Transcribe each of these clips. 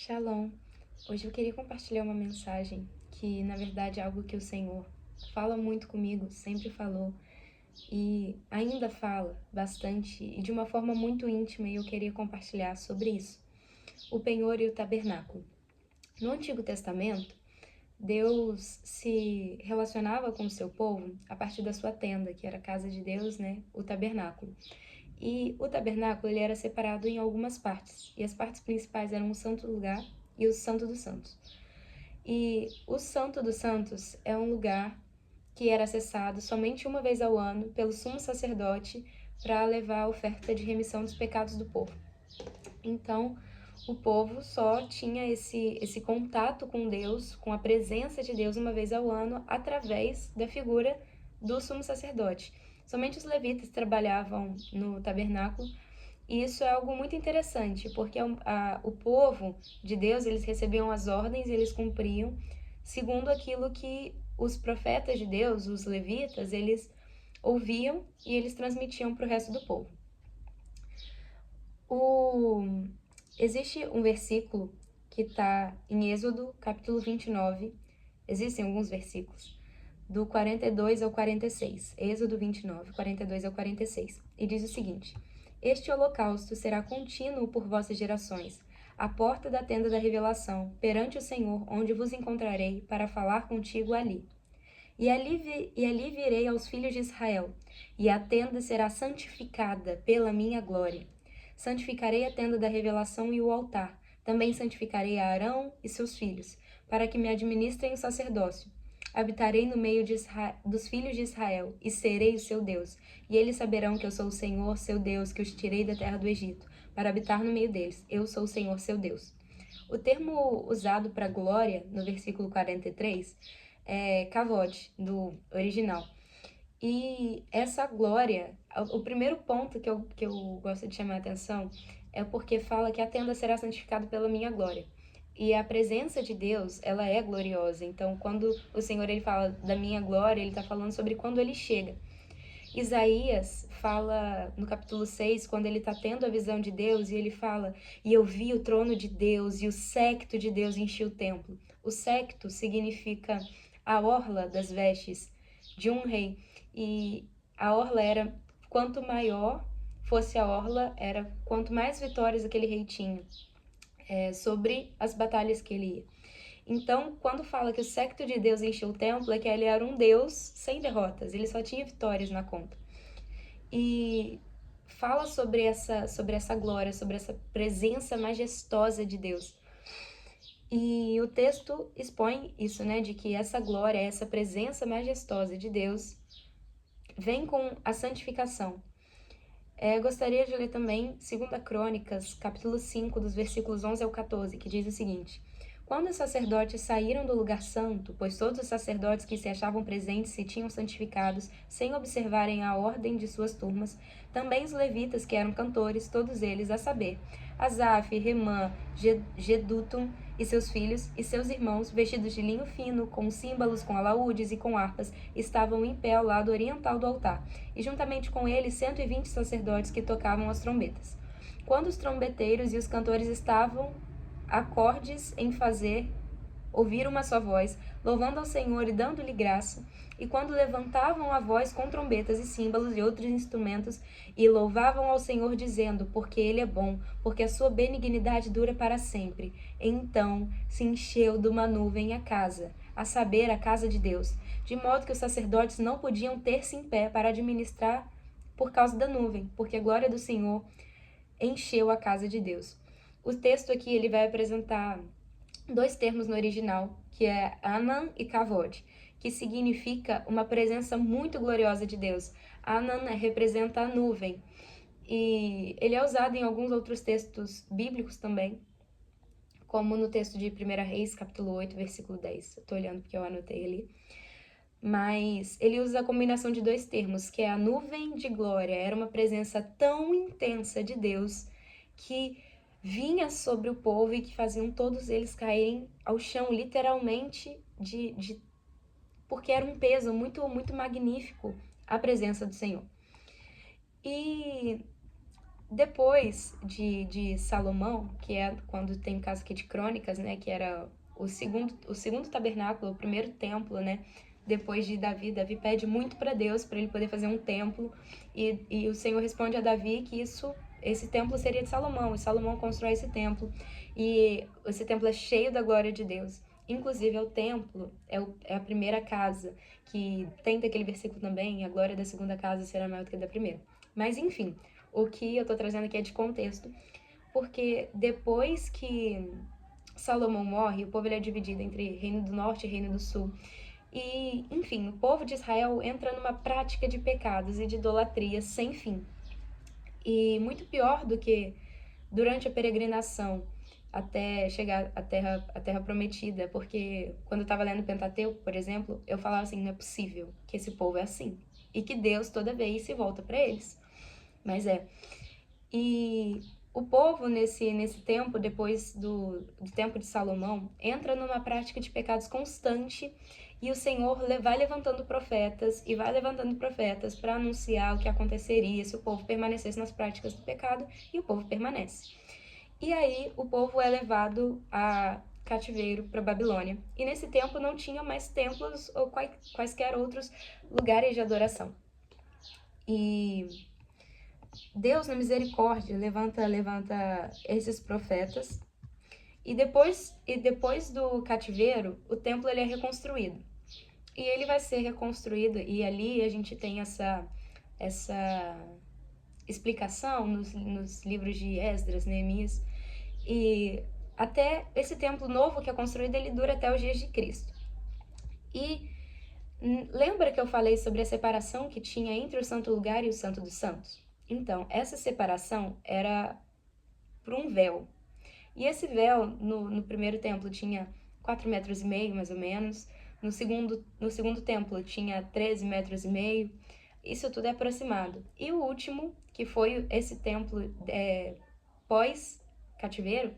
Shalom! Hoje eu queria compartilhar uma mensagem que, na verdade, é algo que o Senhor fala muito comigo, sempre falou e ainda fala bastante e de uma forma muito íntima, e eu queria compartilhar sobre isso. O penhor e o tabernáculo. No Antigo Testamento, Deus se relacionava com o seu povo a partir da sua tenda, que era a casa de Deus, né? O tabernáculo. E o tabernáculo ele era separado em algumas partes, e as partes principais eram o Santo Lugar e o Santo dos Santos. E o Santo dos Santos é um lugar que era acessado somente uma vez ao ano pelo sumo sacerdote para levar a oferta de remissão dos pecados do povo. Então, o povo só tinha esse contato com Deus, com a presença de Deus uma vez ao ano, através da figura do sumo sacerdote. Somente os levitas trabalhavam no tabernáculo, e isso é algo muito interessante, porque o povo de Deus, eles recebiam as ordens e eles cumpriam segundo aquilo que os profetas de Deus, os levitas, eles ouviam e eles transmitiam para o resto do povo. Existe um versículo que está em Êxodo, capítulo 29, existem alguns versículos, do 42 ao 46, Êxodo 29, 42 ao 46, e diz o seguinte: Este holocausto será contínuo por vossas gerações, à porta da tenda da revelação, perante o Senhor, onde vos encontrarei para falar contigo ali. E ali virei aos filhos de Israel, e a tenda será santificada pela minha glória. Santificarei a tenda da revelação e o altar. Também santificarei a Arão e seus filhos, para que me administrem o sacerdócio. Habitarei no meio dos filhos de Israel, e serei o seu Deus. E eles saberão que eu sou o Senhor, seu Deus, que os tirei da terra do Egito, para habitar no meio deles. Eu sou o Senhor, seu Deus. O termo usado para glória, no versículo 43, é kavod, do original. E essa glória, o primeiro ponto que eu gosto de chamar a atenção é porque fala que a tenda será santificada pela minha glória. E a presença de Deus, ela é gloriosa. Então, quando o Senhor ele fala da minha glória, ele está falando sobre quando ele chega. Isaías fala no capítulo 6, quando ele está tendo a visão de Deus, e ele fala: E eu vi o trono de Deus, e o séquito de Deus enchia o templo. O séquito significa a orla das vestes de um rei. E a orla era, quanto maior fosse a orla, era quanto mais vitórias aquele rei tinha sobre as batalhas que ele ia. Então, quando fala que o séquito de Deus encheu o templo, é que ele era um Deus sem derrotas, ele só tinha vitórias na conta. E fala sobre essa glória, sobre essa presença majestosa de Deus. E o texto expõe isso, né, de que essa glória, essa presença majestosa de Deus vem com a santificação. Gostaria de ler também 2 Crônicas, capítulo 5, dos versículos 11 ao 14, que diz o seguinte: Quando os sacerdotes saíram do lugar santo, pois todos os sacerdotes que se achavam presentes se tinham santificados, sem observarem a ordem de suas turmas, também os levitas, que eram cantores, todos eles, a saber, Asaf, Remã, Gedutum e seus filhos e seus irmãos, vestidos de linho fino, com símbolos, com alaúdes e com harpas, estavam em pé ao lado oriental do altar, e juntamente com eles 120 sacerdotes que tocavam as trombetas. Quando os trombeteiros e os cantores estavam acordes em ouvir uma só voz, louvando ao Senhor e dando-lhe graça, e quando levantavam a voz com trombetas e símbolos e outros instrumentos, e louvavam ao Senhor, dizendo: Porque Ele é bom, porque a sua benignidade dura para sempre. Então se encheu de uma nuvem a casa, a saber, a casa de Deus, de modo que os sacerdotes não podiam ter-se em pé para administrar por causa da nuvem, porque a glória do Senhor encheu a casa de Deus. O texto aqui ele vai apresentar dois termos no original, que é Anan e Kavod, que significa uma presença muito gloriosa de Deus. Anan representa a nuvem, e ele é usado em alguns outros textos bíblicos também, como no texto de 1 Reis, capítulo 8, versículo 10. Eu tô olhando porque eu anotei ali. Mas ele usa a combinação de dois termos, que é a nuvem de glória. Era uma presença tão intensa de Deus que vinha sobre o povo e que faziam todos eles caírem ao chão, literalmente, porque era um peso muito, muito magnífico a presença do Senhor. E depois de Salomão, que é quando tem o caso aqui de Crônicas, né, que era o segundo tabernáculo, o primeiro templo, né, depois de Davi. Davi pede muito para Deus para ele poder fazer um templo, e o Senhor responde a Davi que esse templo seria de Salomão, e Salomão constrói esse templo, e esse templo é cheio da glória de Deus. Inclusive, o templo é a primeira casa, que tem daquele versículo também, a glória da segunda casa será maior do que a da primeira. Mas, enfim, o que eu tô trazendo aqui é de contexto, porque depois que Salomão morre, o povo ele é dividido entre Reino do Norte e Reino do Sul. E, enfim, o povo de Israel entra numa prática de pecados e de idolatria sem fim. E muito pior do que durante a peregrinação até chegar à terra prometida, porque quando eu estava lendo o Pentateuco, por exemplo, eu falava assim, não é possível que esse povo é assim, e que Deus toda vez se volta para eles. Mas é. E o povo, nesse tempo, depois do tempo de Salomão, entra numa prática de pecados constante, e o Senhor vai levantando profetas e vai levantando profetas para anunciar o que aconteceria se o povo permanecesse nas práticas do pecado, e o povo permanece. E aí o povo é levado a cativeiro para Babilônia. E nesse tempo não tinha mais templos ou quaisquer outros lugares de adoração. E Deus, na misericórdia, levanta esses profetas. E depois do cativeiro, o templo ele é reconstruído. E ele vai ser reconstruído, e ali a gente tem essa explicação nos livros de Esdras, Neemias. E até esse templo novo que é construído, ele dura até os dias de Cristo. E lembra que eu falei sobre a separação que tinha entre o santo lugar e o santo dos santos? Então, essa separação era por um véu. E esse véu, no primeiro templo, tinha 4,5 metros, mais ou menos. No segundo templo, tinha 13,5 metros. Isso tudo é aproximado. E o último, que foi esse templo pós-cativeiro,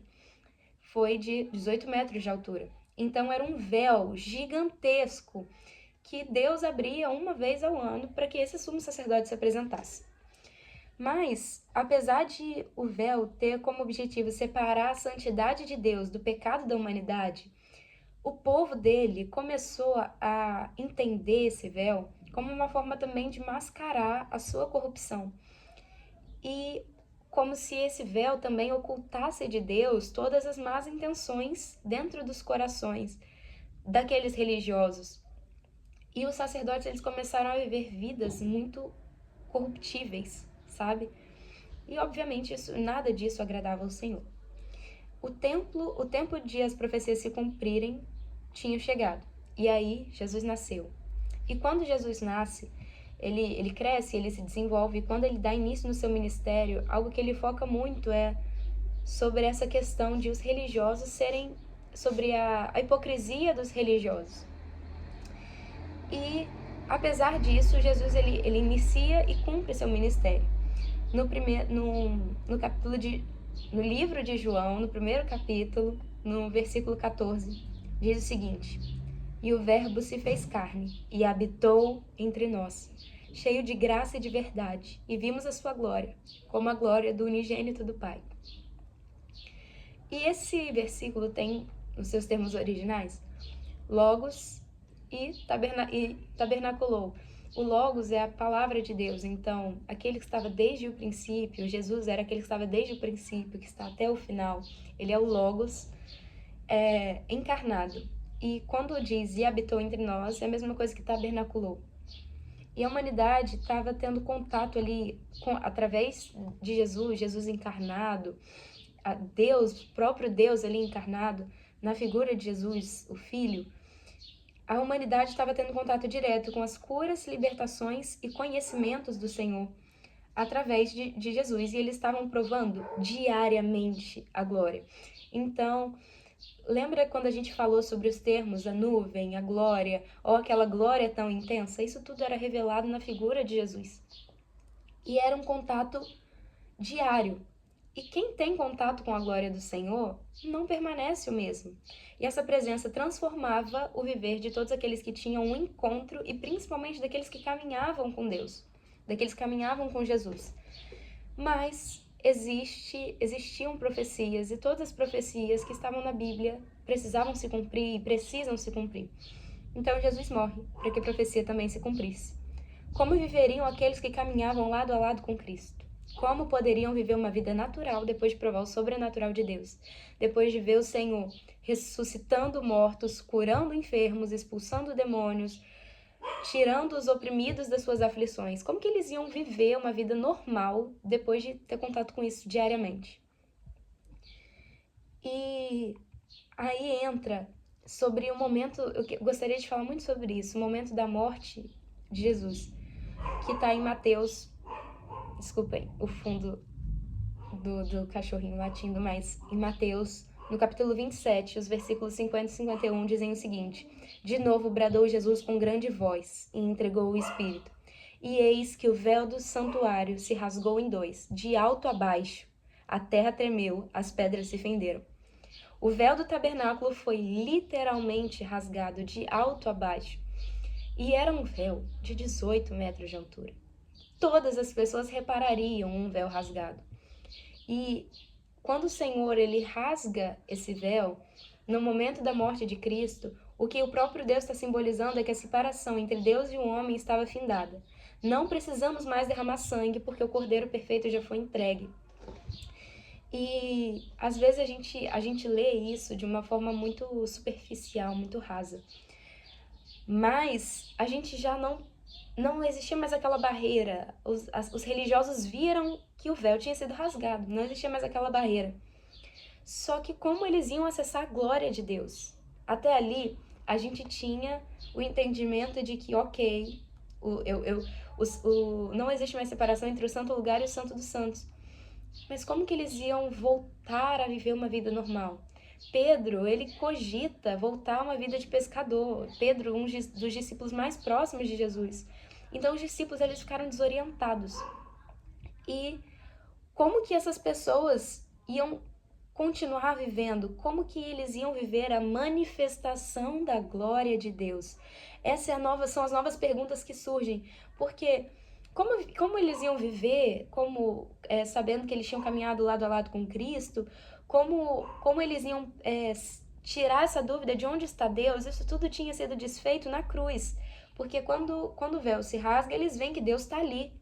foi de 18 metros de altura. Então, era um véu gigantesco que Deus abria uma vez ao ano para que esse sumo sacerdote se apresentasse. Mas, apesar de o véu ter como objetivo separar a santidade de Deus do pecado da humanidade, o povo dele começou a entender esse véu como uma forma também de mascarar a sua corrupção. E como se esse véu também ocultasse de Deus todas as más intenções dentro dos corações daqueles religiosos. E os sacerdotes eles começaram a viver vidas muito corruptíveis, sabe? E obviamente nada disso agradava ao Senhor. O tempo de as profecias se cumprirem tinha chegado. E aí Jesus nasceu. E quando Jesus nasce, ele cresce, ele se desenvolve, e quando ele dá início no seu ministério, algo que ele foca muito é sobre essa questão de os religiosos serem, sobre a hipocrisia dos religiosos. E apesar disso, Jesus ele inicia e cumpre seu ministério. No livro de João, no primeiro capítulo, no versículo 14, diz o seguinte: E o Verbo se fez carne e habitou entre nós, cheio de graça e de verdade, e vimos a sua glória, como a glória do unigênito do Pai. E esse versículo tem, nos seus termos originais, Logos e tabernaculou. O Logos é a palavra de Deus, então aquele que estava desde o princípio, Jesus era aquele que estava desde o princípio, que está até o final. Ele é o Logos encarnado. E quando diz e habitou entre nós, é a mesma coisa que tabernaculou. E a humanidade estava tendo contato ali através de Jesus encarnado, Deus, o próprio Deus ali encarnado, na figura de Jesus, o Filho. A humanidade estava tendo contato direto com as curas, libertações e conhecimentos do Senhor através de Jesus, e eles estavam provando diariamente a glória. Então, lembra quando a gente falou sobre os termos, a nuvem, a glória, ou aquela glória tão intensa? Isso tudo era revelado na figura de Jesus. E era um contato diário. E quem tem contato com a glória do Senhor não permanece o mesmo. E essa presença transformava o viver de todos aqueles que tinham um encontro, e principalmente daqueles que caminhavam com Deus, daqueles que caminhavam com Jesus. Mas existiam profecias, e todas as profecias que estavam na Bíblia precisavam se cumprir e precisam se cumprir. Então Jesus morre para que a profecia também se cumprisse. Como viveriam aqueles que caminhavam lado a lado com Cristo? Como poderiam viver uma vida natural depois de provar o sobrenatural de Deus? Depois de ver o Senhor ressuscitando mortos, curando enfermos, expulsando demônios, tirando os oprimidos das suas aflições? Como que eles iam viver uma vida normal depois de ter contato com isso diariamente? E aí entra sobre o momento, eu gostaria de falar muito sobre isso, o momento da morte de Jesus, que está em Mateus. Desculpem o fundo do cachorrinho latindo, mas em Mateus, no capítulo 27, os versículos 50 e 51 dizem o seguinte: De novo bradou Jesus com grande voz e entregou o Espírito. E eis que o véu do santuário se rasgou em dois, de alto a baixo. A terra tremeu, as pedras se fenderam. O véu do tabernáculo foi literalmente rasgado de alto a baixo. E era um véu de 18 metros de altura. Todas as pessoas reparariam um véu rasgado. E quando o Senhor ele rasga esse véu, no momento da morte de Cristo, o que o próprio Deus está simbolizando é que a separação entre Deus e o homem estava findada. Não precisamos mais derramar sangue, porque o Cordeiro Perfeito já foi entregue. E às vezes a gente lê isso de uma forma muito superficial, muito rasa. Mas a gente já não existia mais aquela barreira. Os religiosos viram que o véu tinha sido rasgado, não existia mais aquela barreira. Só que como eles iam acessar a glória de Deus? Até ali, a gente tinha o entendimento de que, ok, não existe mais separação entre o santo lugar e o santo dos santos. Mas como que eles iam voltar a viver uma vida normal? Pedro, ele cogita voltar a uma vida de pescador. Pedro, um dos discípulos mais próximos de Jesus. Então os discípulos eles ficaram desorientados. E como que essas pessoas iam continuar vivendo? Como que eles iam viver a manifestação da glória de Deus? São as novas perguntas que surgem. Porque como eles iam viver, sabendo que eles tinham caminhado lado a lado com Cristo, como eles iam tirar essa dúvida de onde está Deus? Isso tudo tinha sido desfeito na cruz. Porque quando o véu se rasga, eles veem que Deus está ali.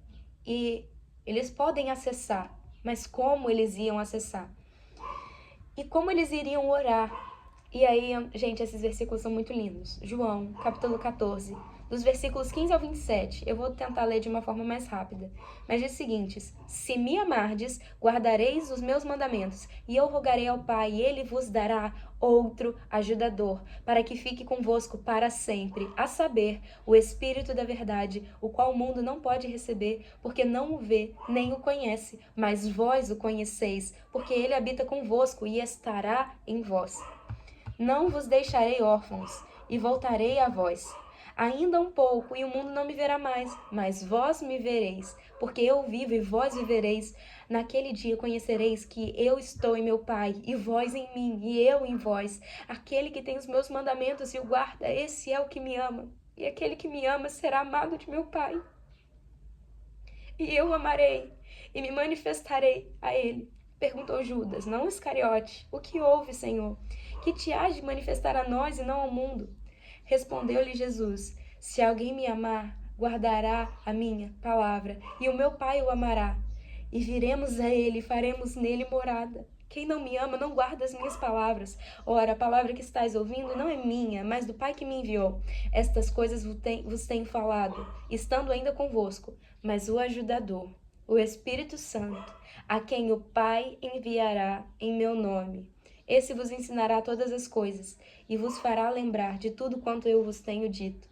E eles podem acessar. Mas como eles iam acessar? E como eles iriam orar? E aí, gente, esses versículos são muito lindos. João, capítulo 14, dos versículos 15 ao 27. Eu vou tentar ler de uma forma mais rápida. Mas diz o seguinte: Se me amardes, guardareis os meus mandamentos, e eu rogarei ao Pai, e ele vos dará outro ajudador, para que fique convosco para sempre, a saber, o Espírito da verdade, o qual o mundo não pode receber, porque não o vê, nem o conhece, mas vós o conheceis, porque ele habita convosco e estará em vós. Não vos deixarei órfãos, e voltarei a vós. Ainda um pouco, e o mundo não me verá mais, mas vós me vereis, porque eu vivo e vós vivereis. Naquele dia conhecereis que eu estou em meu Pai, e vós em mim, e eu em vós. Aquele que tem os meus mandamentos e o guarda, esse é o que me ama. E aquele que me ama será amado de meu Pai. E eu o amarei, e me manifestarei a ele. Perguntou Judas, não Iscariote: O que houve, Senhor? Que te hás de manifestar a nós e não ao mundo? Respondeu-lhe Jesus: Se alguém me amar, guardará a minha palavra, e o meu Pai o amará. E viremos a ele e faremos nele morada. Quem não me ama não guarda as minhas palavras. Ora, a palavra que estáis ouvindo não é minha, mas do Pai que me enviou. Estas coisas vos tenho falado, estando ainda convosco. Mas o ajudador, o Espírito Santo, a quem o Pai enviará em meu nome, esse vos ensinará todas as coisas e vos fará lembrar de tudo quanto eu vos tenho dito.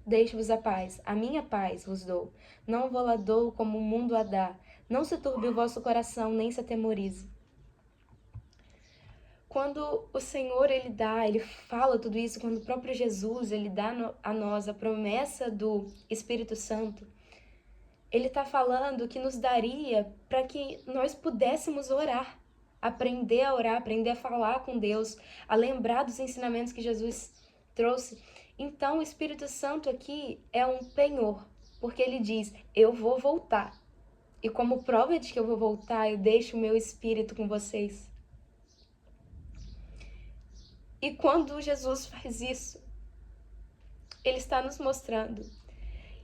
Deixo-vos a minha paz vos dou. Não vou-la dou como o mundo a dá. Não se turbe o vosso coração, nem se atemorize. Quando o Senhor, ele fala tudo isso, quando o próprio Jesus, ele dá a nós a promessa do Espírito Santo, ele está falando que nos daria para que nós pudéssemos orar, aprender a orar, aprender a falar com Deus, a lembrar dos ensinamentos que Jesus trouxe. Então, o Espírito Santo aqui é um penhor, porque ele diz: eu vou voltar. E como prova de que eu vou voltar, eu deixo o meu espírito com vocês. E quando Jesus faz isso, ele está nos mostrando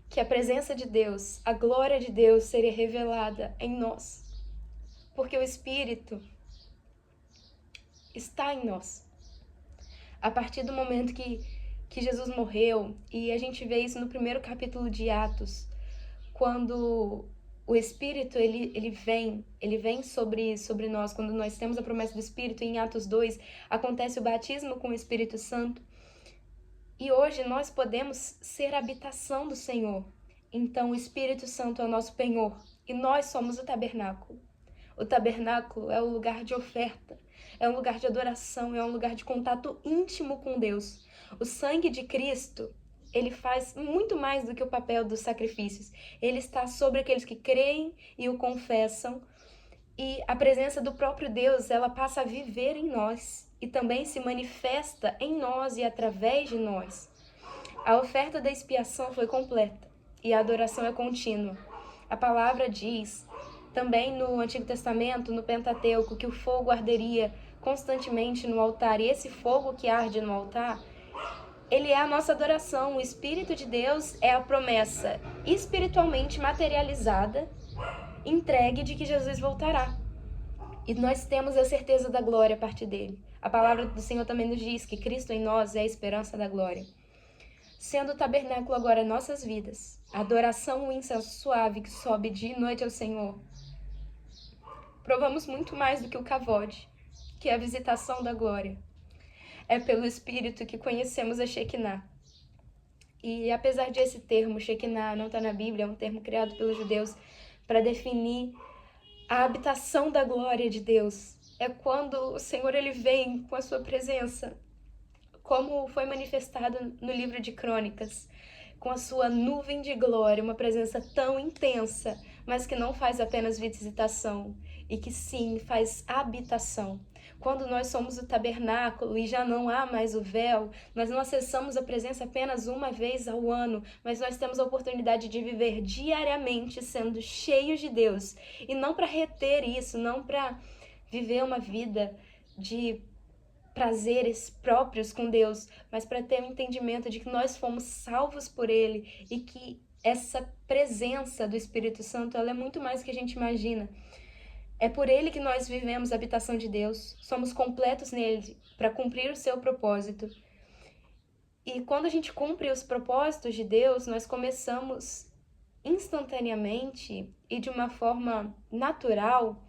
que a presença de Deus, a glória de Deus seria revelada em nós. Porque o Espírito está em nós. A partir do momento que Jesus morreu, e a gente vê isso no primeiro capítulo de Atos, quando o Espírito ele vem sobre nós, quando nós temos a promessa do Espírito, em Atos 2, acontece o batismo com o Espírito Santo. E hoje nós podemos ser a habitação do Senhor. Então o Espírito Santo é o nosso penhor e nós somos o tabernáculo. O tabernáculo é o lugar de oferta, é um lugar de adoração, é um lugar de contato íntimo com Deus. O sangue de Cristo, ele faz muito mais do que o papel dos sacrifícios. Ele está sobre aqueles que creem e o confessam. E a presença do próprio Deus, ela passa a viver em nós e também se manifesta em nós e através de nós. A oferta da expiação foi completa e a adoração é contínua. A palavra diz, também no Antigo Testamento, no Pentateuco, que o fogo arderia constantemente no altar. E esse fogo que arde no altar, ele é a nossa adoração. O Espírito de Deus é a promessa espiritualmente materializada, entregue de que Jesus voltará. E nós temos a certeza da glória a partir dele. A palavra do Senhor também nos diz que Cristo em nós é a esperança da glória. Sendo o tabernáculo agora nossas vidas, a adoração, o incenso suave que sobe dia e noite ao Senhor, provamos muito mais do que o kavod, que é a visitação da glória. É pelo Espírito que conhecemos a Shekinah. E apesar de esse termo, Shekinah, não está na Bíblia, é um termo criado pelos judeus para definir a habitação da glória de Deus. É quando o Senhor ele vem com a sua presença, como foi manifestado no livro de Crônicas, com a sua nuvem de glória, uma presença tão intensa, mas que não faz apenas visitação, e que sim faz habitação. Quando nós somos o tabernáculo e já não há mais o véu, nós não acessamos a presença apenas uma vez ao ano, mas nós temos a oportunidade de viver diariamente sendo cheios de Deus. E não para reter isso, não para viver uma vida de prazeres próprios com Deus, mas para ter um entendimento de que nós fomos salvos por Ele e que essa presença do Espírito Santo ela é muito mais do que a gente imagina. É por Ele que nós vivemos a habitação de Deus, somos completos nele para cumprir o seu propósito. E quando a gente cumpre os propósitos de Deus, nós começamos instantaneamente e de uma forma natural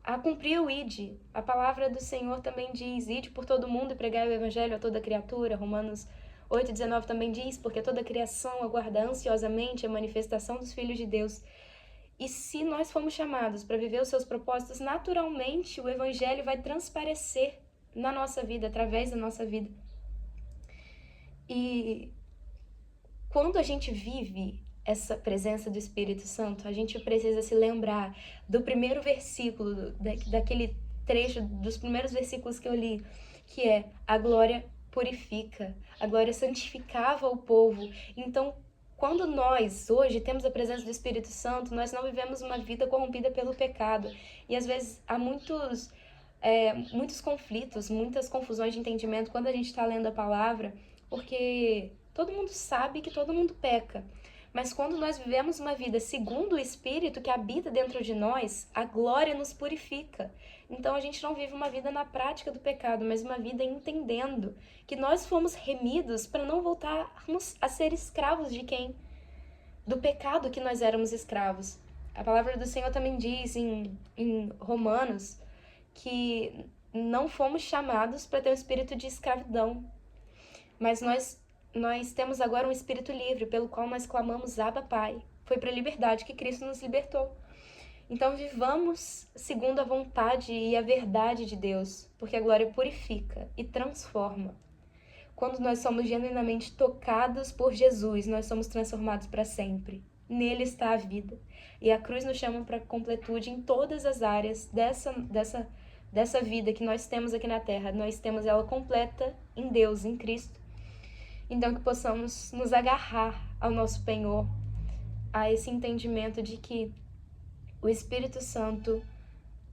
a cumprir o ide. A palavra do Senhor também diz, ide por todo mundo e pregai o evangelho a toda criatura. Romanos 8,19 também diz, porque toda a criação aguarda ansiosamente a manifestação dos filhos de Deus. E se nós fomos chamados para viver os seus propósitos, naturalmente o evangelho vai transparecer na nossa vida, através da nossa vida. E quando a gente vive essa presença do Espírito Santo, a gente precisa se lembrar do primeiro versículo, daquele trecho, dos primeiros versículos que eu li, que é: a glória purifica, a glória santificava o povo. Então, quando nós hoje temos a presença do Espírito Santo, nós não vivemos uma vida corrompida pelo pecado. E às vezes há muitos conflitos, muitas confusões de entendimento quando a gente está lendo a palavra, porque todo mundo sabe que todo mundo peca. Mas quando nós vivemos uma vida segundo o Espírito que habita dentro de nós, a glória nos purifica. Então a gente não vive uma vida na prática do pecado, mas uma vida entendendo que nós fomos remidos para não voltarmos a ser escravos de quem? Do pecado que nós éramos escravos. A palavra do Senhor também diz em Romanos que não fomos chamados para ter um espírito de escravidão, mas nós temos agora um espírito livre, pelo qual nós clamamos Abba, Pai. Foi para a liberdade que Cristo nos libertou. Então vivamos segundo a vontade e a verdade de Deus, porque a glória purifica e transforma. Quando nós somos genuinamente tocados por Jesus, nós somos transformados para sempre. Nele está a vida. E a cruz nos chama para completude em todas as áreas dessa vida que nós temos aqui na Terra. Nós temos ela completa em Deus, em Cristo. Então que possamos nos agarrar ao nosso penhor, a esse entendimento de que O Espírito Santo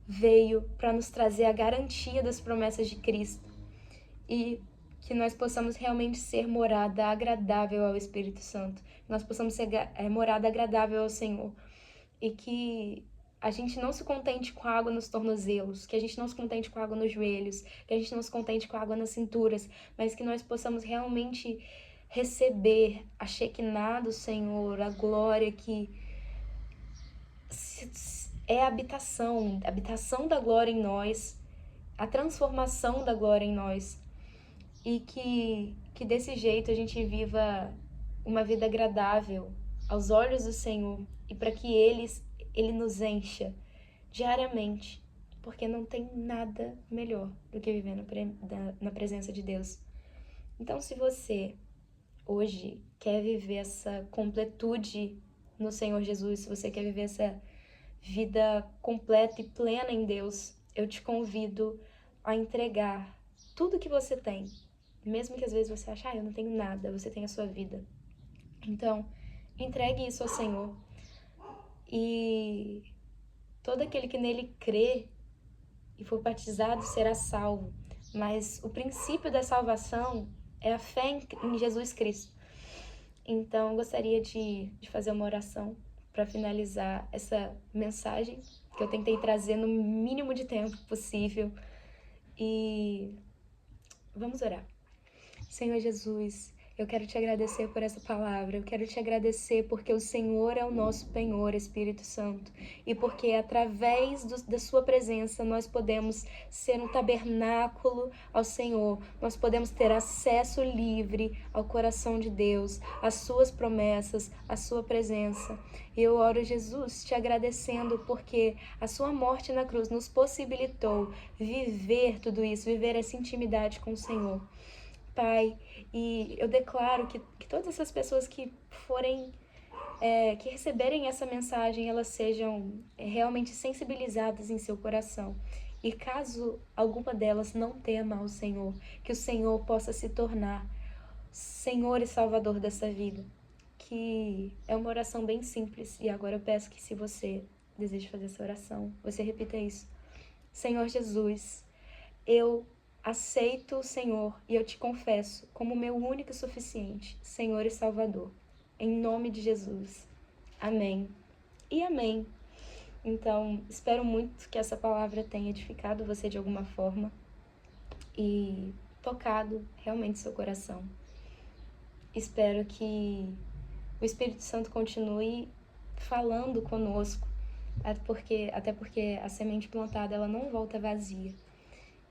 veio para nos trazer a garantia das promessas de Cristo e que nós possamos realmente ser morada agradável ao Espírito Santo, que nós possamos ser morada agradável ao Senhor e que a gente não se contente com a água nos tornozelos, que a gente não se contente com a água nos joelhos, que a gente não se contente com a água nas cinturas, mas que nós possamos realmente receber a Shekinah do Senhor, a glória que é a habitação da glória em nós, a transformação da glória em nós. E que desse jeito a gente viva uma vida agradável aos olhos do Senhor e para que Ele nos encha diariamente, porque não tem nada melhor do que viver na presença de Deus. Então, se você hoje quer viver essa completude no Senhor Jesus, se você quer viver essa vida completa e plena em Deus, eu te convido a entregar tudo que você tem. Mesmo que às vezes você ache, eu não tenho nada, você tem a sua vida. Então, entregue isso ao Senhor. E todo aquele que nele crê e for batizado será salvo. Mas o princípio da salvação é a fé em Jesus Cristo. Então, eu gostaria de fazer uma oração para finalizar essa mensagem que eu tentei trazer no mínimo de tempo possível. E vamos orar. Senhor Jesus, eu quero te agradecer por essa palavra, eu quero te agradecer porque o Senhor é o nosso penhor, Espírito Santo, e porque através da sua presença nós podemos ser um tabernáculo ao Senhor, nós podemos ter acesso livre ao coração de Deus, às suas promessas, à sua presença. Eu oro, Jesus, te agradecendo porque a sua morte na cruz nos possibilitou viver tudo isso, viver essa intimidade com o Senhor. Pai, e eu declaro que todas essas pessoas que forem, que receberem essa mensagem, elas sejam realmente sensibilizadas em seu coração. E caso alguma delas não tema ao Senhor, que o Senhor possa se tornar Senhor e Salvador dessa vida. Que é uma oração bem simples. E agora eu peço que, se você deseja fazer essa oração, você repita isso. Senhor Jesus, eu aceito o Senhor e eu te confesso como meu único e suficiente Senhor e Salvador. Em nome de Jesus. Amém. E amém. Então, espero muito que essa palavra tenha edificado você de alguma forma e tocado realmente seu coração. Espero que o Espírito Santo continue falando conosco, até porque a semente plantada ela não volta vazia.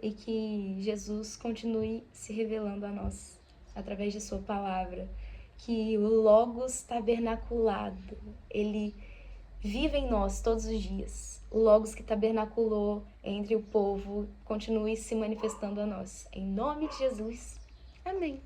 E que Jesus continue se revelando a nós através de sua palavra, que o Logos tabernaculado, ele vive em nós todos os dias. O Logos que tabernaculou entre o povo continue se manifestando a nós. Em nome de Jesus. Amém.